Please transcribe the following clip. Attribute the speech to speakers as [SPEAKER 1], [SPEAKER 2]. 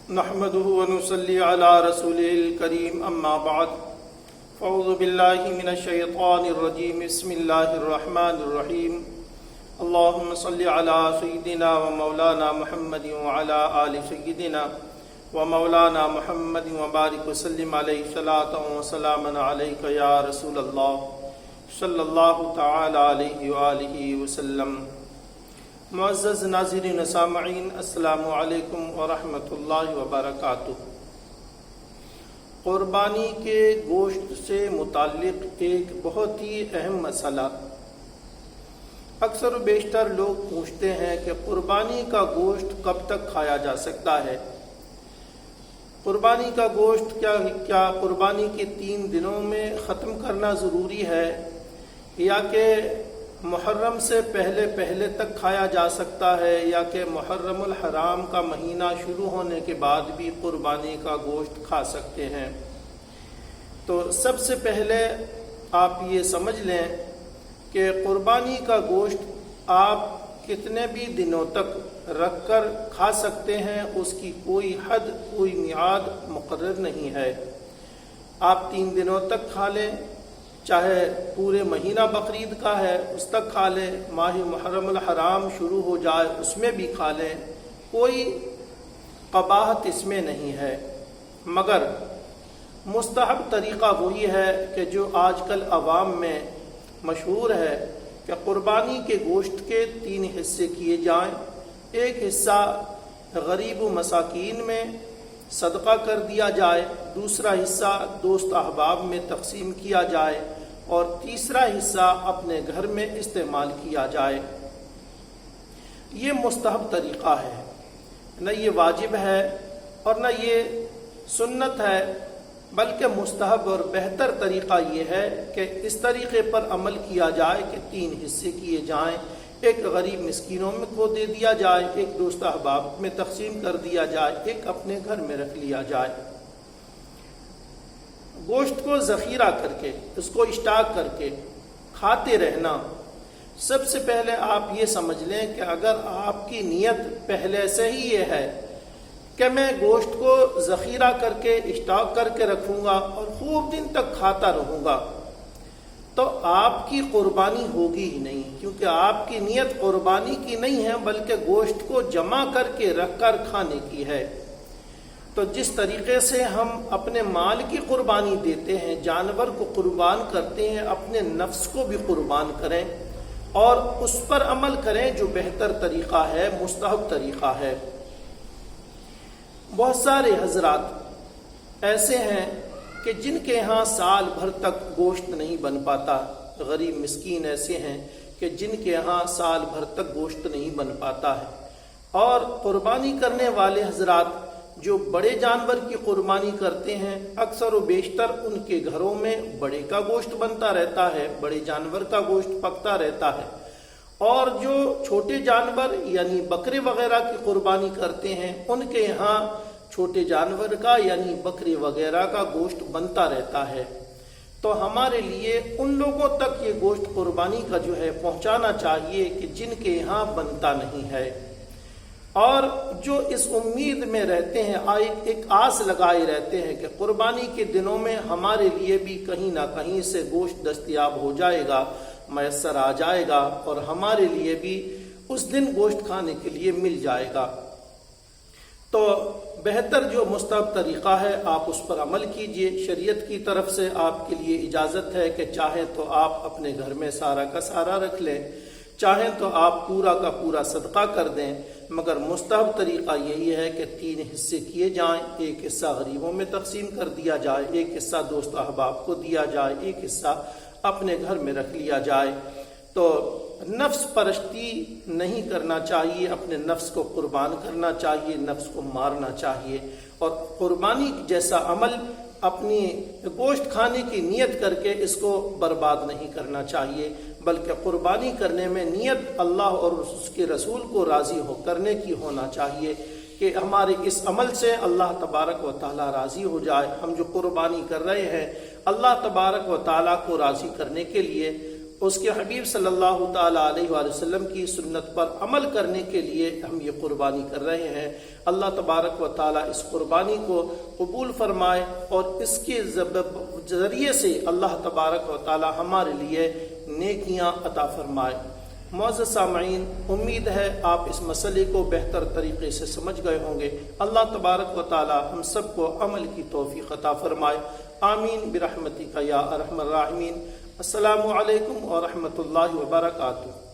[SPEAKER 1] نحمده ونصلي على رسوله الكريم اما بعد فاعوذ بالله من الشيطان الرجيم بسم الله الرحمن الرحيم اللهم صل على سيدنا ومولانا محمد وعلى آل سيدنا ومولانا محمد وبارك وسلم عليه صلاة وسلاما عليك يا رسول الله صلی اللہ تعالی علیہ وآلہ وسلم۔ معزز ناظرین و سامعین، السلام علیکم ورحمۃ اللہ وبرکاتہ۔ قربانی کے گوشت سے متعلق ایک بہت ہی اہم مسئلہ۔ اکثر و بیشتر لوگ پوچھتے ہیں کہ قربانی کا گوشت کب تک کھایا جا سکتا ہے؟ قربانی کا گوشت کیا قربانی کے 3 دنوں میں ختم کرنا ضروری ہے، یا کہ محرم سے پہلے تک کھایا جا سکتا ہے، یا کہ محرم الحرام کا مہینہ شروع ہونے کے بعد بھی قربانی کا گوشت کھا سکتے ہیں؟ تو سب سے پہلے آپ یہ سمجھ لیں کہ قربانی کا گوشت آپ کتنے بھی دنوں تک رکھ کر کھا سکتے ہیں، اس کی کوئی حد، کوئی میعاد مقرر نہیں ہے۔ آپ 3 دنوں تک کھا لیں، چاہے پورے مہینہ بقرعید کا ہے اس تک کھا لیں، ماہ محرم الحرام شروع ہو جائے اس میں بھی کھا لیں، کوئی قباحت اس میں نہیں ہے۔ مگر مستحب طریقہ وہی ہے کہ جو آج کل عوام میں مشہور ہے کہ قربانی کے گوشت کے 3 حصے کیے جائیں۔ ایک حصہ غریب و مساکین میں صدقہ کر دیا جائے، دوسرا حصہ دوست احباب میں تقسیم کیا جائے، اور تیسرا حصہ اپنے گھر میں استعمال کیا جائے۔ یہ مستحب طریقہ ہے، نہ یہ واجب ہے اور نہ یہ سنت ہے، بلکہ مستحب اور بہتر طریقہ یہ ہے کہ اس طریقے پر عمل کیا جائے کہ 3 حصے کیے جائیں، ایک غریب مسکینوں میں کو دے دیا جائے، ایک دوست احباب میں تقسیم کر دیا جائے، ایک اپنے گھر میں رکھ لیا جائے۔ گوشت کو ذخیرہ کر کے، اس کو اسٹاک کر کے کھاتے رہنا، سب سے پہلے آپ یہ سمجھ لیں کہ اگر آپ کی نیت پہلے سے ہی یہ ہے کہ میں گوشت کو ذخیرہ کر کے اسٹاک کر کے رکھوں گا اور خوب دن تک کھاتا رہوں گا، تو آپ کی قربانی ہوگی ہی نہیں، کیونکہ آپ کی نیت قربانی کی نہیں ہے بلکہ گوشت کو جمع کر کے رکھ کر کھانے کی ہے۔ تو جس طریقے سے ہم اپنے مال کی قربانی دیتے ہیں، جانور کو قربان کرتے ہیں، اپنے نفس کو بھی قربان کریں اور اس پر عمل کریں جو بہتر طریقہ ہے، مستحب طریقہ ہے۔ بہت سارے حضرات ایسے ہیں کہ جن کے ہاں سال بھر تک گوشت نہیں بن پاتا، غریب مسکین ایسے ہیں کہ جن کے ہاں سال بھر تک گوشت نہیں بن پاتا ہے، اور قربانی کرنے والے حضرات جو بڑے جانور کی قربانی کرتے ہیں، اکثر و بیشتر ان کے گھروں میں بڑے کا گوشت بنتا رہتا ہے، بڑے جانور کا گوشت پکتا رہتا ہے، اور جو چھوٹے جانور یعنی بکرے وغیرہ کی قربانی کرتے ہیں ان کے یہاں چھوٹے جانور کا یعنی بکرے وغیرہ کا گوشت بنتا رہتا ہے۔ تو ہمارے لیے ان لوگوں تک یہ گوشت قربانی کا جو ہے پہنچانا چاہیے کہ جن کے یہاں بنتا نہیں ہے، اور جو اس امید میں رہتے ہیں، ایک آس لگائے رہتے ہیں کہ قربانی کے دنوں میں ہمارے لیے بھی کہیں نہ کہیں سے گوشت دستیاب ہو جائے گا، میسر آ جائے گا، اور ہمارے لیے بھی اس دن گوشت کھانے کے لیے مل جائے گا۔ تو بہتر جو مستحب طریقہ ہے آپ اس پر عمل کیجئے۔ شریعت کی طرف سے آپ کے لیے اجازت ہے کہ چاہیں تو آپ اپنے گھر میں سارا کا سارا رکھ لیں، چاہیں تو آپ پورا کا پورا صدقہ کر دیں، مگر مستحب طریقہ یہی ہے کہ 3 حصے کیے جائیں، ایک حصہ غریبوں میں تقسیم کر دیا جائے، ایک حصہ دوست احباب کو دیا جائے، ایک حصہ اپنے گھر میں رکھ لیا جائے۔ تو نفس پرستی نہیں کرنا چاہیے، اپنے نفس کو قربان کرنا چاہیے، نفس کو مارنا چاہیے، اور قربانی جیسا عمل اپنی گوشت کھانے کی نیت کر کے اس کو برباد نہیں کرنا چاہیے، بلکہ قربانی کرنے میں نیت اللہ اور اس کے رسول کو راضی ہو کرنے کی ہونا چاہیے کہ ہمارے اس عمل سے اللہ تبارک و تعالیٰ راضی ہو جائے۔ ہم جو قربانی کر رہے ہیں اللہ تبارک و تعالیٰ کو راضی کرنے کے لیے، اس کے حبیب صلی اللہ تعالیٰ علیہ وآلہ وسلم کی سنت پر عمل کرنے کے لیے ہم یہ قربانی کر رہے ہیں۔ اللہ تبارک و تعالیٰ اس قربانی کو قبول فرمائے اور اس کے ذریعے سے اللہ تبارک و تعالیٰ ہمارے لیے نیکیاں عطا فرمائے۔ معزز سامعین، امید ہے آپ اس مسئلے کو بہتر طریقے سے سمجھ گئے ہوں گے۔ اللہ تبارک و تعالیٰ ہم سب کو عمل کی توفیق عطا فرمائے۔ آمین برحمتک یا ارحم الراحمین۔ السلام علیکم ورحمۃ اللہ وبرکاتہ۔